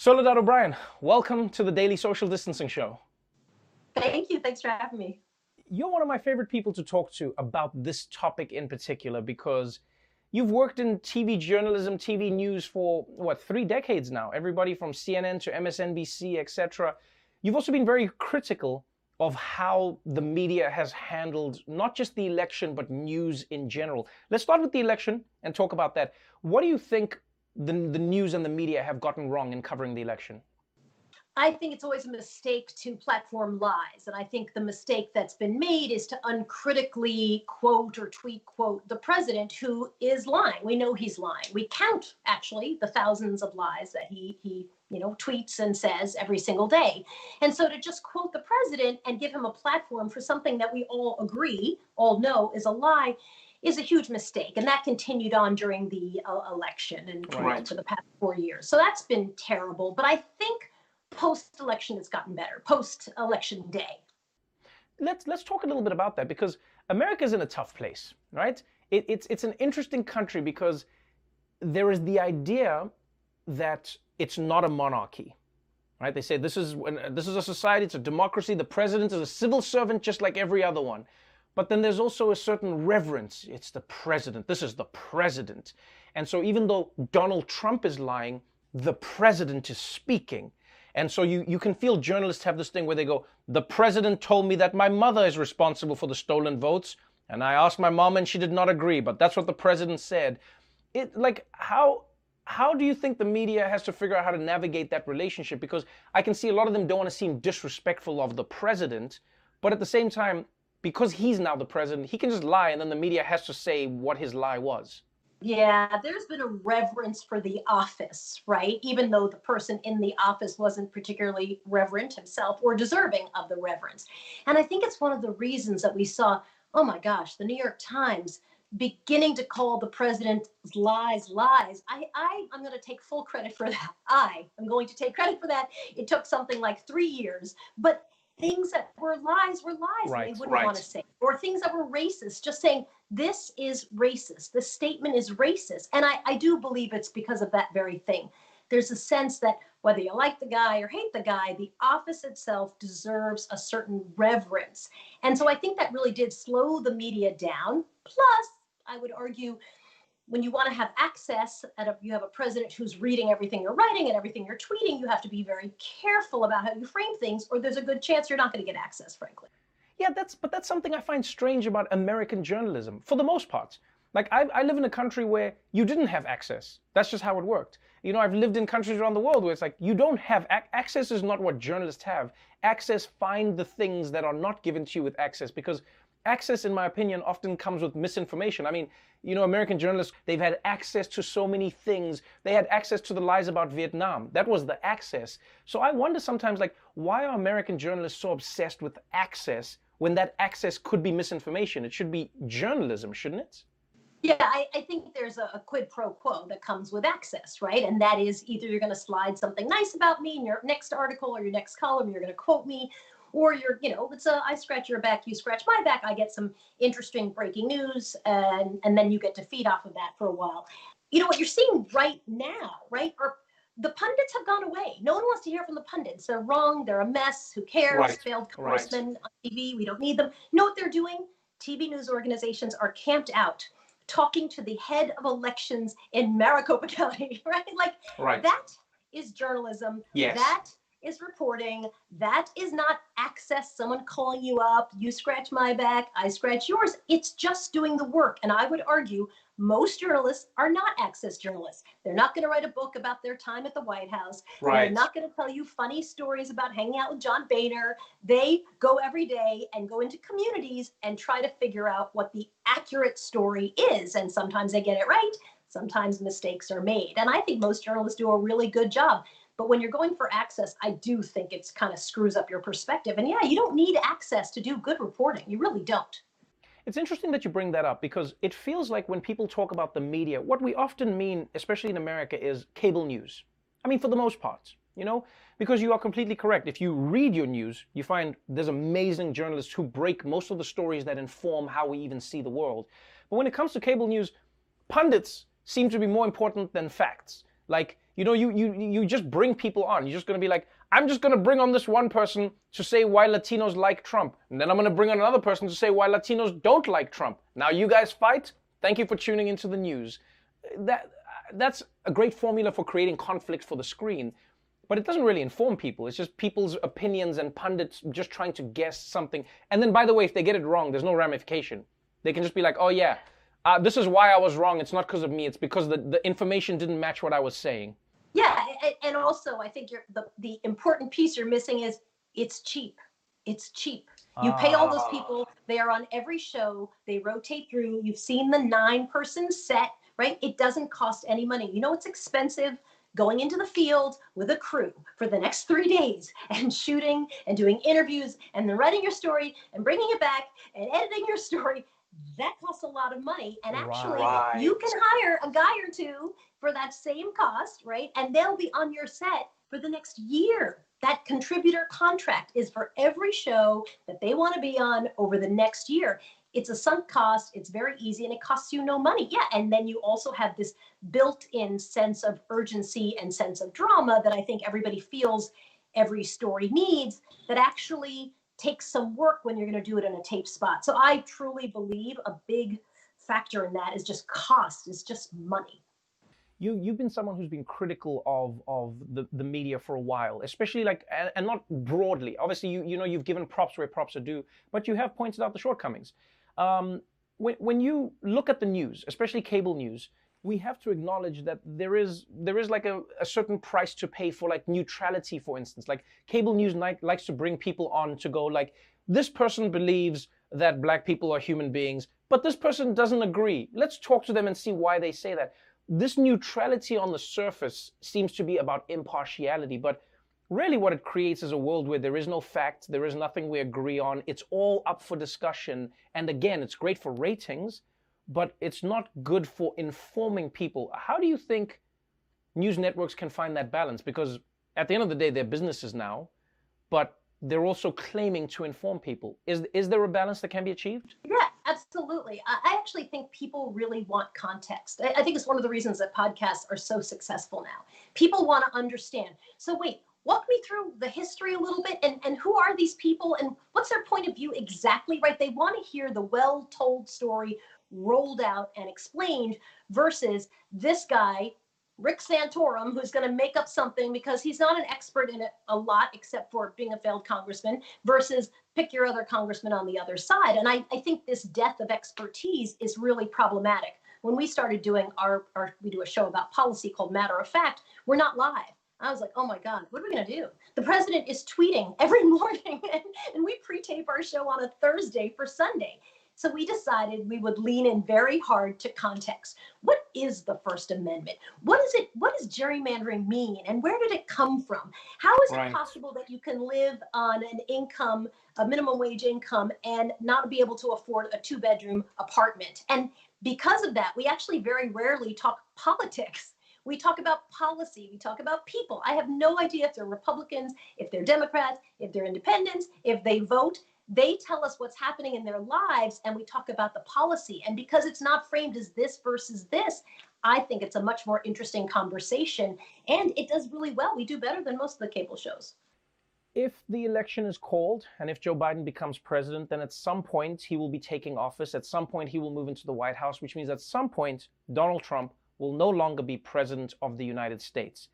Soledad O'Brien, welcome to the Daily Social Distancing Show. Thank you. Thanks for having me. You're one of my favorite people to talk to about this topic in particular because you've worked in TV journalism, TV news for, 3 decades now? Everybody from CNN to MSNBC, etc. You've also been very critical of how the media has handled not just the election, but news in general. Let's start with the election and talk about that. What do you think the news and the media have gotten wrong in covering the election? I think it's always a mistake to platform lies. And I think the mistake that's been made is to uncritically quote or tweet quote the president who is lying. We know he's lying. We count actually the thousands of lies that he tweets and says every single day. And so to just quote the president and give him a platform for something that we all agree, all know is a lie, is a huge mistake. And that continued on during the election and for the past 4 years. So that's been terrible. But I think post-election it's gotten better, post-election day. Let's talk a little bit about that, because America's in a tough place, right? It's an interesting country because there is the idea that it's not a monarchy, right? They say this is a society, it's a democracy. The president is a civil servant just like every other one. But then there's also a certain reverence. It's the president. This is the president. And so even though Donald Trump is lying, the president is speaking. And so you can feel journalists have this thing where they go, the president told me that my mother is responsible for the stolen votes, and I asked my mom and she did not agree, but that's what the president said. How do you think the media has to figure out how to navigate that relationship? Because I can see a lot of them don't want to seem disrespectful of the president, but at the same time, because he's now the president, he can just lie and then the media has to say what his lie was. Yeah, there's been a reverence for the office, right? Even though the person in the office wasn't particularly reverent himself or deserving of the reverence. And I think it's one of the reasons that we saw, oh my gosh, the New York Times beginning to call the president's lies. I'm going to take full credit for that. I'm going to take credit for that. It took something like 3 years, but things that were lies right, they wouldn't want to say, or things that were racist, just saying this is racist, this statement is racist. And I do believe it's because of that very thing. There's a sense that whether you like the guy or hate the guy, the office itself deserves a certain reverence. And so I think that really did slow the media down. Plus, I would argue, when you want to have access, you have a president who's reading everything you're writing and everything you're tweeting, you have to be very careful about how you frame things, or there's a good chance you're not going to get access, frankly. Yeah, that's something I find strange about American journalism, for the most part. Like, I live in a country where you didn't have access. That's just how it worked. You know, I've lived in countries around the world where it's like, you don't have, access is not what journalists have. Access, find the things that are not given to you with access, because access, in my opinion, often comes with misinformation. I mean, you know, American journalists, they've had access to so many things. They had access to the lies about Vietnam. That was the access. So I wonder sometimes, like, why are American journalists so obsessed with access when that access could be misinformation? It should be journalism, shouldn't it? Yeah, I think there's a quid pro quo that comes with access, right? And that is either you're going to slide something nice about me in your next article or your next column, you're going to quote me, or I scratch your back, you scratch my back, I get some interesting breaking news, and then you get to feed off of that for a while. You know what you're seeing right now, right? The pundits have gone away. No one wants to hear from the pundits. They're wrong. They're a mess. Who cares? Right. Failed congressmen on TV. We don't need them. You know what they're doing? TV news organizations are camped out talking to the head of elections in Maricopa County, right? That is journalism. Yes. That is reporting. That is not access, someone calling you up, you scratch my back, I scratch yours. It's just doing the work. And I would argue most journalists are not access journalists. They're not going to write a book about their time at the White House. Right. They're not going to tell you funny stories about hanging out with John Boehner. They go every day and go into communities and try to figure out what the accurate story is. And sometimes they get it right. Sometimes mistakes are made. And I think most journalists do a really good job. But when you're going for access, I do think it's kind of screws up your perspective. And yeah, you don't need access to do good reporting. You really don't. It's interesting that you bring that up, because it feels like when people talk about the media, what we often mean, especially in America, is cable news. I mean, for the most part, because you are completely correct. If you read your news, you find there's amazing journalists who break most of the stories that inform how we even see the world. But when it comes to cable news, pundits seem to be more important than facts. Like, You just bring people on. You're just going to be like, I'm just going to bring on this one person to say why Latinos like Trump. And then I'm going to bring on another person to say why Latinos don't like Trump. Now you guys fight. Thank you for tuning into the news. That's a great formula for creating conflict for the screen. But it doesn't really inform people. It's just people's opinions and pundits just trying to guess something. And then, by the way, if they get it wrong, there's no ramification. They can just be like, oh yeah, this is why I was wrong. It's not because of me. It's because the information didn't match what I was saying. Yeah, and also I think the important piece you're missing is it's cheap. It's cheap. You pay all those people. They are on every show. They rotate through. You've seen the 9-person set, right? It doesn't cost any money. You know it's expensive? Going into the field with a crew for the next 3 days and shooting and doing interviews and then writing your story and bringing it back and editing your story. That costs a lot of money. And actually, you can hire a guy or two for that same cost, right? And they'll be on your set for the next year. That contributor contract is for every show that they want to be on over the next year. It's a sunk cost. It's very easy and it costs you no money. Yeah. And then you also have this built-in sense of urgency and sense of drama that I think everybody feels every story needs, that actually takes some work when you're going to do it in a tape spot. So I truly believe a big factor in that is just cost, is just money. You've been someone who's been critical of the media for a while, especially like, and not broadly. Obviously, you've given props where props are due, but you have pointed out the shortcomings. When you look at the news, especially cable news, we have to acknowledge that there is like a certain price to pay for like neutrality, for instance. Like cable news likes to bring people on to go like, this person believes that black people are human beings, but this person doesn't agree. Let's talk to them and see why they say that. This neutrality on the surface seems to be about impartiality, but really what it creates is a world where there is no fact, there is nothing we agree on, it's all up for discussion, and again, it's great for ratings, but it's not good for informing people. How do you think news networks can find that balance? Because at the end of the day, they're businesses now, but they're also claiming to inform people. Is there a balance that can be achieved? Yeah, absolutely. I actually think people really want context. I think it's one of the reasons that podcasts are so successful now. People want to understand. So wait, walk me through the history a little bit and who are these people and what's their point of view exactly, right? They want to hear the well-told story rolled out and explained versus this guy, Rick Santorum, who's going to make up something because he's not an expert in it a lot, except for being a failed congressman, versus pick your other congressman on the other side. And I think this death of expertise is really problematic. When we started doing we do a show about policy called Matter of Fact, we're not live. I was like, oh my God, what are we going to do? The president is tweeting every morning and we pre-tape our show on a Thursday for Sunday. So we decided we would lean in very hard to context. What is the First Amendment? What is it? What does gerrymandering mean? And where did it come from? How is it possible that you can live on an income, a minimum wage income, and not be able to afford a 2-bedroom apartment? And because of that, we actually very rarely talk politics. We talk about policy. We talk about people. I have no idea if they're Republicans, if they're Democrats, if they're independents, if they vote. They tell us what's happening in their lives and we talk about the policy. And because it's not framed as this versus this, I think it's a much more interesting conversation and it does really well. We do better than most of the cable shows. If the election is called and if Joe Biden becomes president, then at some point he will be taking office. At some point he will move into the White House, which means at some point Donald Trump will no longer be president of the United States.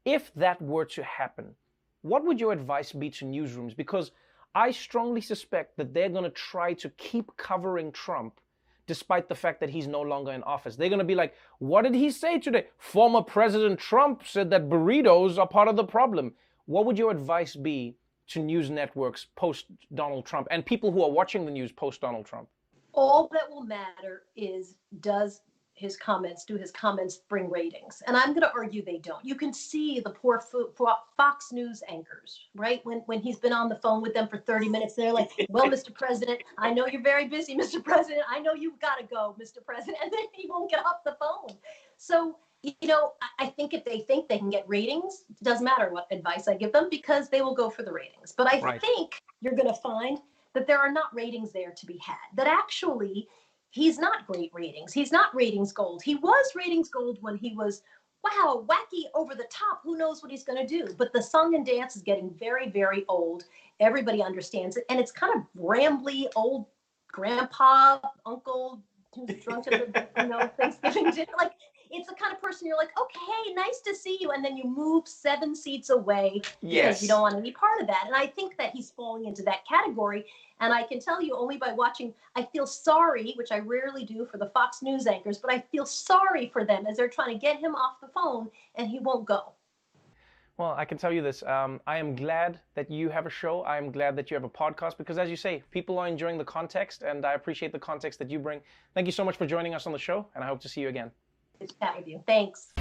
If that were to happen, what would your advice be to newsrooms? Because I strongly suspect that they're going to try to keep covering Trump despite the fact that he's no longer in office. They're going to be like, what did he say today? Former President Trump said that burritos are part of the problem. What would your advice be to news networks post Donald Trump and people who are watching the news post Donald Trump? All that will matter is do his comments bring ratings? And I'm going to argue they don't. You can see the poor Fox News anchors, right? When he's been on the phone with them for 30 minutes, they're like, well, Mr. President, I know you're very busy, Mr. President. I know you've got to go, Mr. President. And then he won't get off the phone. So, I think if they think they can get ratings, it doesn't matter what advice I give them because they will go for the ratings. But I think you're going to find that there are not ratings there to be had, that actually he's not great ratings. He's not ratings gold. He was ratings gold when he was wow, wacky, over the top, who knows what he's going to do. But the song and dance is getting very, very old. Everybody understands it. And it's kind of rambly, old grandpa, uncle who's drunk at the Thanksgiving dinner. Like, it's the kind of person you're like, okay, nice to see you. And then you move 7 seats away because you don't want any part of that. And I think that he's falling into that category. And I can tell you only by watching, I feel sorry, which I rarely do for the Fox News anchors, but I feel sorry for them as they're trying to get him off the phone and he won't go. Well, I can tell you this. I am glad that you have a show. I am glad that you have a podcast because, as you say, people are enjoying the context, and I appreciate the context that you bring. Thank you so much for joining us on the show, and I hope to see you again. Good to chat with you. Thanks.